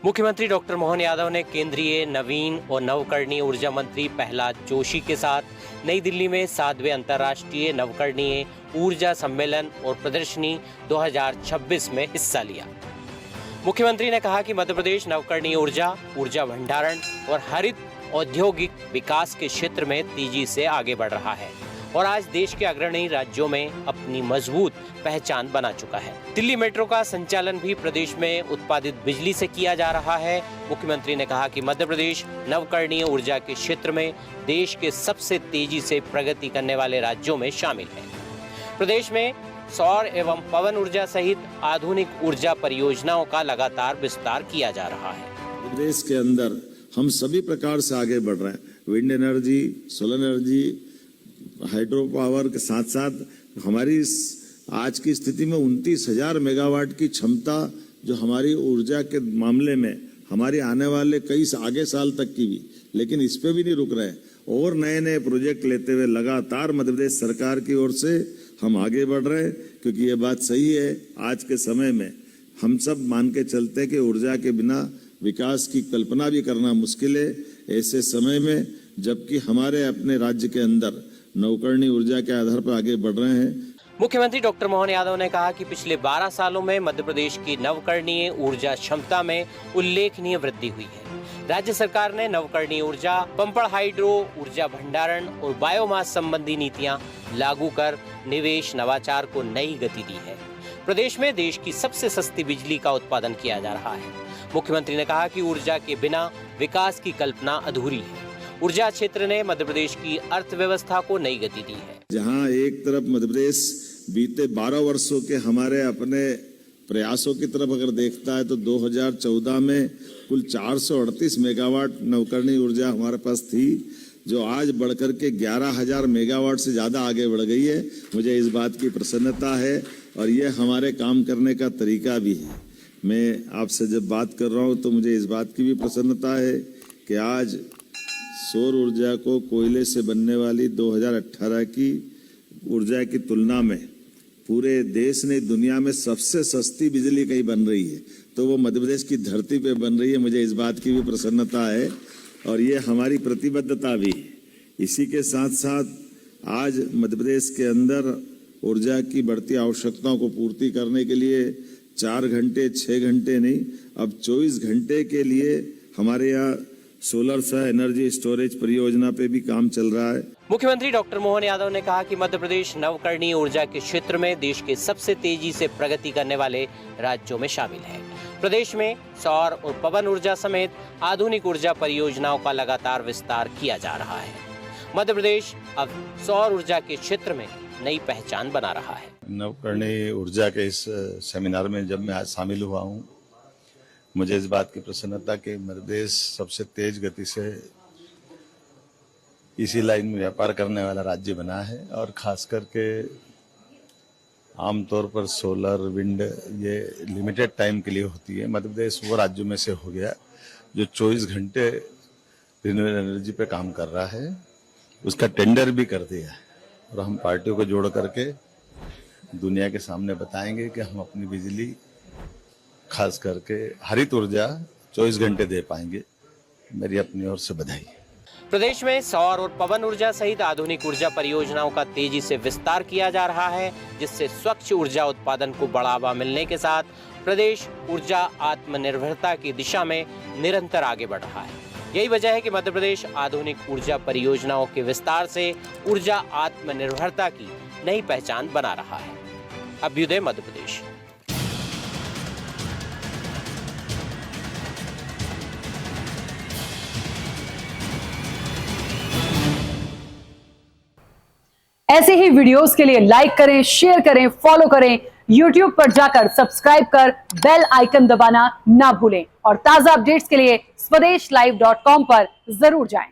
मुख्यमंत्री डॉक्टर मोहन यादव ने केंद्रीय नवीन और नवकरणीय ऊर्जा मंत्री प्रहलाद जोशी के साथ नई दिल्ली में 7वें अंतर्राष्ट्रीय नवकरणीय ऊर्जा सम्मेलन और प्रदर्शनी 2026 में हिस्सा लिया। मुख्यमंत्री ने कहा कि मध्य प्रदेश नवकरणीय ऊर्जा, ऊर्जा भंडारण और हरित औद्योगिक विकास के क्षेत्र में तेजी से आगे बढ़ रहा है और आज देश के अग्रणी राज्यों में अपनी मजबूत पहचान बना चुका है। दिल्ली मेट्रो का संचालन भी प्रदेश में उत्पादित बिजली से किया जा रहा है। मुख्यमंत्री ने कहा कि मध्य प्रदेश नवकरणीय ऊर्जा के क्षेत्र में देश के सबसे तेजी से प्रगति करने वाले राज्यों में शामिल है। प्रदेश में सौर एवं पवन ऊर्जा सहित आधुनिक ऊर्जा परियोजनाओं का लगातार विस्तार किया जा रहा है। प्रदेश के अंदर हम सभी प्रकार से आगे बढ़ रहे हैं। Wind energy, solar energy, hydro power के साथ साथ हमारी आज की स्थिति में 29,000 मेगावाट की क्षमता जो हमारी ऊर्जा के मामले में हमारी आने वाले कई आगे साल तक की भी, लेकिन इस पे भी नहीं रुक रहे और नए नए प्रोजेक्ट लेते हुए लगातार मध्य प्रदेश सरकार की ओर से हम आगे बढ़ रहे हैं। क्योंकि ये बात सही है, आज के समय में हम सब मान के चलते हैं कि ऊर्जा के बिना विकास की कल्पना भी करना मुश्किल है। ऐसे समय में जबकि हमारे अपने राज्य के अंदर नवकरणीय ऊर्जा के आधार पर आगे बढ़ रहे हैं। मुख्यमंत्री डॉक्टर मोहन यादव ने कहा कि पिछले 12 सालों में मध्य प्रदेश की नवकरणीय ऊर्जा क्षमता में उल्लेखनीय वृद्धि हुई है। राज्य सरकार ने नवकरणीय ऊर्जा, पंपड़ हाइड्रो, ऊर्जा भंडारण और बायोमास संबंधी नीतियां लागू कर निवेश नवाचार को नई गति दी है। प्रदेश में देश की सबसे सस्ती बिजली का उत्पादन किया जा रहा है। मुख्यमंत्री ने कहा कि ऊर्जा के बिना विकास की कल्पना अधूरी है। ऊर्जा क्षेत्र ने मध्य प्रदेश की अर्थव्यवस्था को नई गति दी है। जहां एक तरफ मध्य प्रदेश बीते 12 वर्षों के हमारे अपने प्रयासों की तरफ अगर देखता है तो 2014 में कुल 438 मेगावाट नवकरणीय ऊर्जा हमारे पास थी, जो आज बढ़कर के 11,000 मेगावाट से ज्यादा आगे बढ़ गई है। मुझे इस बात की प्रसन्नता है और ये हमारे काम करने का तरीका भी है। मैं आपसे जब बात कर रहा हूँ तो मुझे इस बात की भी प्रसन्नता है कि आज सौर ऊर्जा को कोयले से बनने वाली 2018 की ऊर्जा की तुलना में पूरे देश ने दुनिया में सबसे सस्ती बिजली कहीं बन रही है तो वो मध्य प्रदेश की धरती पे बन रही है। मुझे इस बात की भी प्रसन्नता है और ये हमारी प्रतिबद्धता भी है। इसी के साथ साथ आज मध्य प्रदेश के अंदर ऊर्जा की बढ़ती आवश्यकताओं को पूर्ति करने के लिए 4 घंटे 6 घंटे नहीं, अब 24 घंटे के लिए हमारे यहाँ सोलर सह एनर्जी स्टोरेज परियोजना पे भी काम चल रहा है। मुख्यमंत्री डॉक्टर मोहन यादव ने कहा कि मध्य प्रदेश नवकरणीय ऊर्जा के क्षेत्र में देश के सबसे तेजी से प्रगति करने वाले राज्यों में शामिल है। प्रदेश में सौर और पवन ऊर्जा समेत आधुनिक ऊर्जा परियोजनाओं का लगातार विस्तार किया जा रहा है। मध्य प्रदेश अब सौर ऊर्जा के क्षेत्र में नई पहचान बना रहा है। नवकरणीय ऊर्जा के इस सेमिनार में जब मैं आज शामिल हुआ हूँ, मुझे इस बात की प्रसन्नता कि मध्य प्रदेश सबसे तेज गति से इसी लाइन में व्यापार करने वाला राज्य बना है और खास करके आमतौर पर सोलर, विंड ये लिमिटेड टाइम के लिए होती है। मध्य प्रदेश वो राज्यों में से हो गया जो 24 घंटे रिन्यूएबल एनर्जी पे काम कर रहा है, उसका टेंडर भी कर दिया है और हम पार्टियों को जोड़ करके दुनिया के सामने बताएंगे कि हम अपनी बिजली खास करके हरित ऊर्जा 24 घंटे दे पाएंगे। मेरी अपनी ओर से बधाई। प्रदेश में सौर और पवन ऊर्जा सहित आधुनिक ऊर्जा परियोजनाओं का तेजी से विस्तार किया जा रहा है, जिससे स्वच्छ ऊर्जा उत्पादन को बढ़ावा मिलने के साथ प्रदेश ऊर्जा आत्मनिर्भरता की दिशा में निरंतर आगे बढ़ रहा है। यही वजह है कि मध्य प्रदेश आधुनिक ऊर्जा परियोजनाओं के विस्तार से ऊर्जा आत्मनिर्भरता की नई पहचान बना रहा है। अभ्युदय मध्य प्रदेश। ऐसे ही वीडियोस के लिए लाइक करें, शेयर करें, फॉलो करें। YouTube पर जाकर सब्सक्राइब कर बेल आइकन दबाना ना भूलें और ताजा अपडेट्स के लिए SwadeshLive.com पर जरूर जाएं।